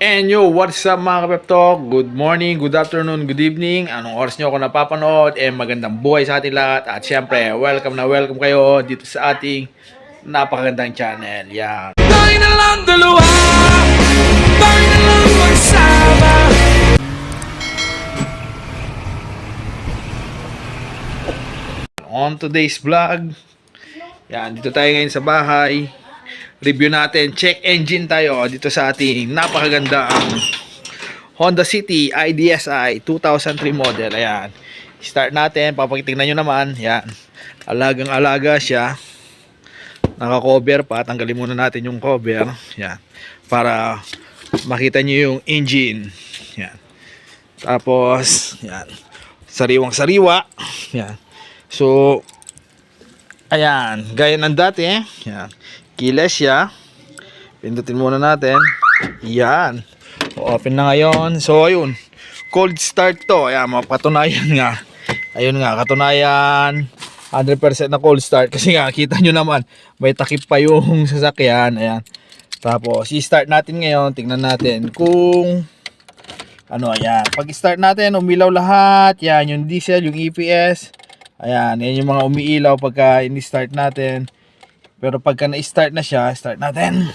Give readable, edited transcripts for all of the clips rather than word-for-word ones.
And yo, what's up mga kapeptok? Good morning, good afternoon, good evening. Anong oras nyo ako napapanood? Magandang buhay sa ating lahat. At syempre, welcome na welcome kayo dito sa ating napakagandang channel. Yan. Tayo na lang dalawa, tayo na lang magsama. On today's vlog, yan, dito tayo ngayon sa bahay. Review natin, check engine tayo dito sa ating napakagandang Honda City IDSi 2003 model. Ayan, start natin, papakitignan nyo naman. Yan, alagang alaga siya, naka-cover pa. Tanggalin muna natin yung cover, yan, para makita nyo yung engine. Yan, tapos yan, sariwang sariwa. Yan, so ayan, gaya ng dati. Yan, keyless siya. Pindutin muna natin. Yan, open na ngayon. So ayun, cold start to. Ayan, mapatunayan nga. Ayun nga, katunayan 100% na cold start. Kasi nga, kita nyo naman, may takip pa yung sasakyan. Ayan, tapos i-start natin ngayon. Tingnan natin kung ano. Ayan, pag start natin, umilaw lahat. Yan, yung diesel, yung EPS. Ayan, yan yung mga umiilaw pagka ini-start natin. Pero pagka na-start na siya, start natin.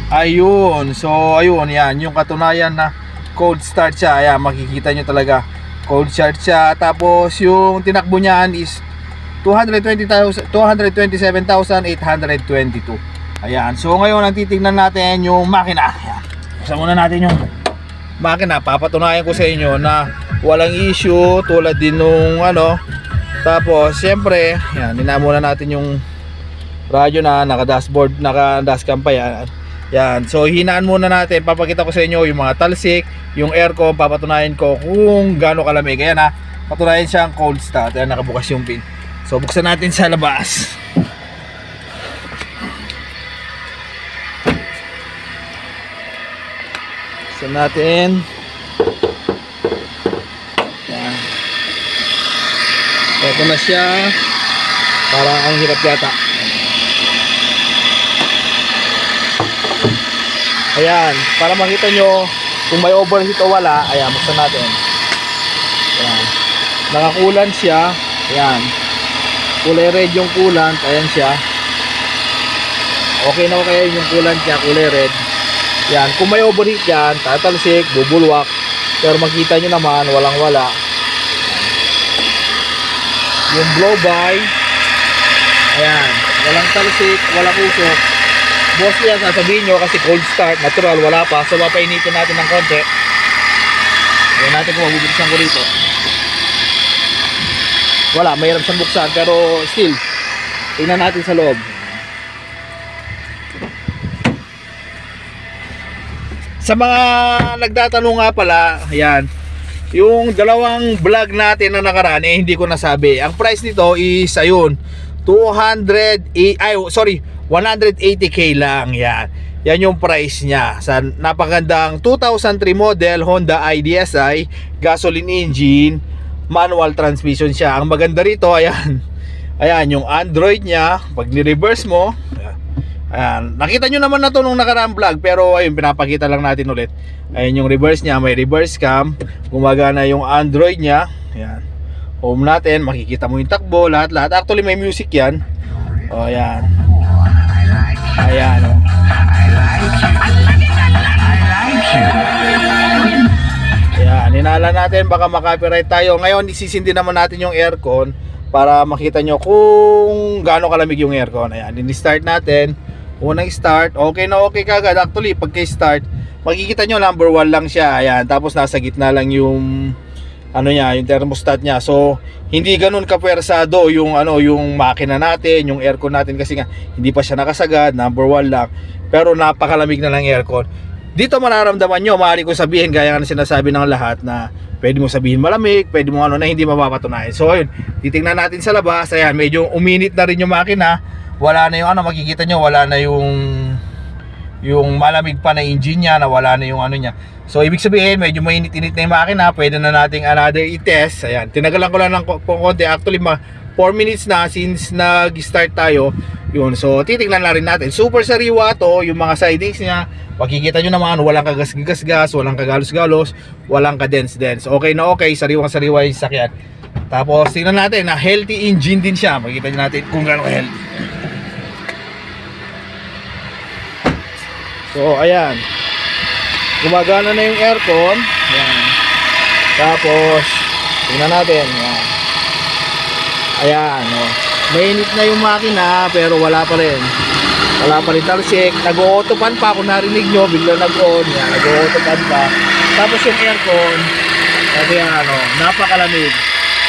Ayun, so ayun, yan yung katunayan na cold start siya. Ayan, makikita nyo talaga cold start siya. Tapos yung tinakbo niyan is 227,822. Ayan, so ngayon ang titingnan natin yung makina. Ayan, buksan muna natin yung makina. Papatunayan ko sa inyo na walang issue tulad din nung ano. Tapos siyempre, yan, ninamuna natin yung radyo na naka-dashboard, naka-dashcam pa yan. Yan, so hinaan muna natin. Papakita ko sa inyo yung mga talsik, yung aircon, papatunayan ko kung gaano kalamig. Ayan ha, patunayan siyang cold start. Ayan, nakabukas yung pin. So buksan natin sa labas. Buksan natin. Ito na siya. Parang ang hirap yata. Ayan, para makita nyo kung may overheat o wala. Ayan, buksan natin. Ayan, nakakulan siya. Ayan, kulay red yung coolant. Ayan siya. Okay na kaya yung coolant niya, kulay red. Ayan, kung may overheat yan, tatalsik, bubulwak. Pero makita nyo naman, walang wala. Yung blow by, ayan, walang talsik, walang usok. Mostly yan sasabihin nyo kasi cold start, natural, wala pa. So mapainitin natin ng konti. Ayan natin kung mabubuksan ko rito. Wala, mahirap siyang buksan, pero still, tingnan natin sa loob. Sa mga nagtatanong nga pala, ayan, yung dalawang vlog natin na nakaraan, hindi ko nasabi. Ang price nito is ayun, 180k lang. Yan, yan yung price niya sa napakagandang 2003 model Honda IDSi, gasoline engine, manual transmission siya. Ang maganda rito, ayan, ayan yung Android niya. Pag ni-reverse mo, ayan, nakita nyo naman na to nung nakaraang vlog, pero ayun, pinapakita lang natin ulit. Ayan yung reverse niya, may reverse cam, gumagana yung Android niya. Ayan, home natin, makikita mo yung takbo, lahat-lahat. Actually may music yan. O ayan, ayan o. Ayan, hinala natin, baka makapiright tayo. Ngayon isisindi naman natin yung aircon para makita nyo kung gaano kalamig yung aircon. Ayan, in-start natin. Unang start, okay na okay kagad. Actually, pagka-start, makikita nyo number 1 lang siya. Ayan, tapos nasa gitna lang yung ano niya, yung thermostat niya. So, hindi ganoon kapwersado yung ano, yung makina natin, yung aircon natin kasi nga hindi pa siya nakasagad, number 1 lang. Pero napakalamig na lang aircon. Dito mararamdaman nyo, maaari ko sabihin gaya nga sinasabi ng lahat na pwede mo sabihin malamig, pwede mo ano na hindi mapapatunayan. So, ayun, titingnan natin sa labas. Ayan, medyo uminit na rin yung makina. Wala na yung ano, makikita nyo, wala na yung malamig pa na engine niya, na wala na yung ano niya. So ibig sabihin medyo mainit-init na yung makina, pwede na nating another i-test. Ayan, tinagalan ko lang ng konti. Actually 4 minutes na since nag-start tayo. Yun, so titingnan na rin natin. Super sariwa to, yung mga sidings niya. Makikita nyo naman, walang kagas-gas, walang kagalos-galos, walang kadens-dens. Okay na okay, sariwang-sariwa yung sakyan. Tapos tingnan natin na healthy engine din siya. Makikita nyo natin kung gaano healthy. So ayan, gumagana na yung aircon. Ayan. Tapos tingnan natin. Ayan, oh. Mainit na yung makina pero wala pa rin talsik. Nag-o-autopan pa, kung narinig nyo bigla nag-on. Yan, nag-o-autopan pa. Tapos yung aircon, kasi ano, napakalamig.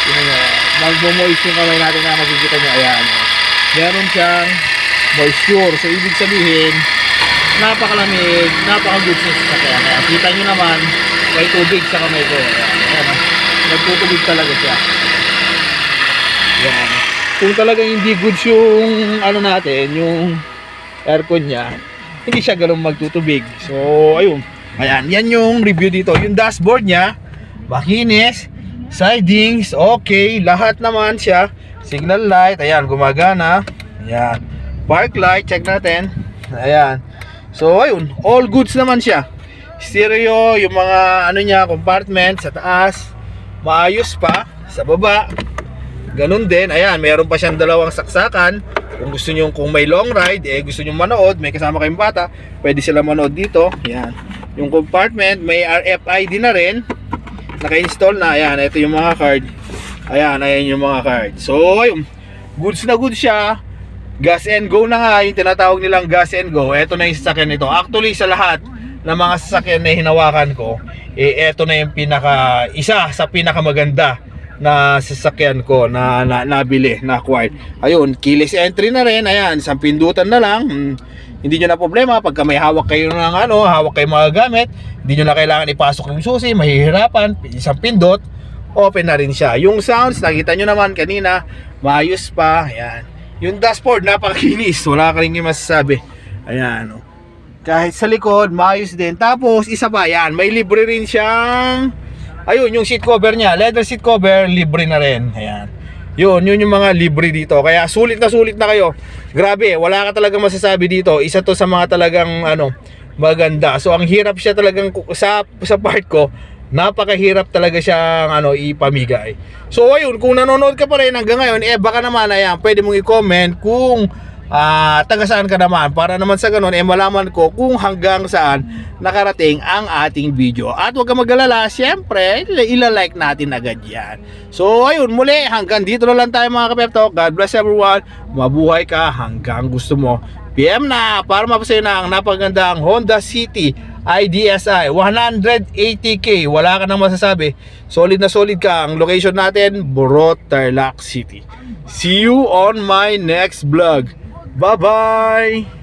Yun nyo, mag-moist yung kamay natin na makikita nyo. Ayan, oh. Meron siyang moisture. So ibig sabihin, napakalamig, napaka-good sa sasakyan. Ayan, kita nyo naman, may tubig sa kamay ko. Ayan, nagtutubig talaga siya. Yan. Kung talagang hindi goods yung ano natin, yung aircon niya, hindi siya ganun magtutubig. So, ayun. Ayan, yan yung review dito. Yung dashboard niya, makinis, sidings, okay, lahat naman siya. Signal light, ayan, gumagana. Ayan. Park light, check natin. Ayan. So, ayun, all goods naman siya. Stereo, yung mga ano niya, compartment sa taas, maayos pa. Sa baba, ganun din. Ayan, meron pa siyang dalawang saksakan. Kung gusto nyo, kung may long ride, gusto nyo manood, may kasama kayong bata, pwede sila manood dito. Ayan. Yung compartment, may RFID na rin. Naka-install na. Ayan, ito yung mga card. Ayan, ayan yung mga card. So, ayun. Goods na goods siya. Gas and go na nga. Yung tinatawag nilang gas and go. Ito na yung sasakyan nito. Actually, sa lahat ng mga sasakyan na hinawakan ko, ito na yung isa sa pinakamaganda na sasakyan ko na nabili, na acquired. Ayun, keyless entry na rin. Ayan, isang pindutan na lang. Hindi nyo na problema pagka may hawak kayo ng hawak kayo mga gamit, hindi nyo na kailangan ipasok yung susi, mahihirapan. Isang pindot, open na rin siya. Yung sounds, nakita nyo naman kanina, maayos pa. Ayan. Yung dashboard, napakakinis, wala ka rin yung masasabi. Ayan, kahit sa likod, maayos din. Tapos, isa pa, ayan, may libre rin siyang, ayun, yung seat cover niya, leather seat cover, libre na rin. Ayan. Yun yung mga libre dito. Kaya sulit na kayo. Grabe, wala ka talagang masasabi dito. Isa to sa mga talagang maganda. So ang hirap siya talagang sa part ko. Napakahirap talaga siyang ipamigay. So ayun, kung nanonood ka pa rin hanggang ngayon, baka naman ayan, pwede mong i-comment kung taga saan ka naman, para naman sa ganun malaman ko kung hanggang saan nakarating ang ating video. At huwag kang mag-alala, syempre ila-like natin agad yan. So ayun, muli hanggang dito na lang tayo mga kapepto. God bless everyone, mabuhay ka hanggang gusto mo. PM na para mapasayo na ang napagandang Honda City IDSI 180k. Wala ka nang masasabi, solid na solid ka. Ang location natin, Burot, Tarlac City. See you on my next vlog. Bye-bye!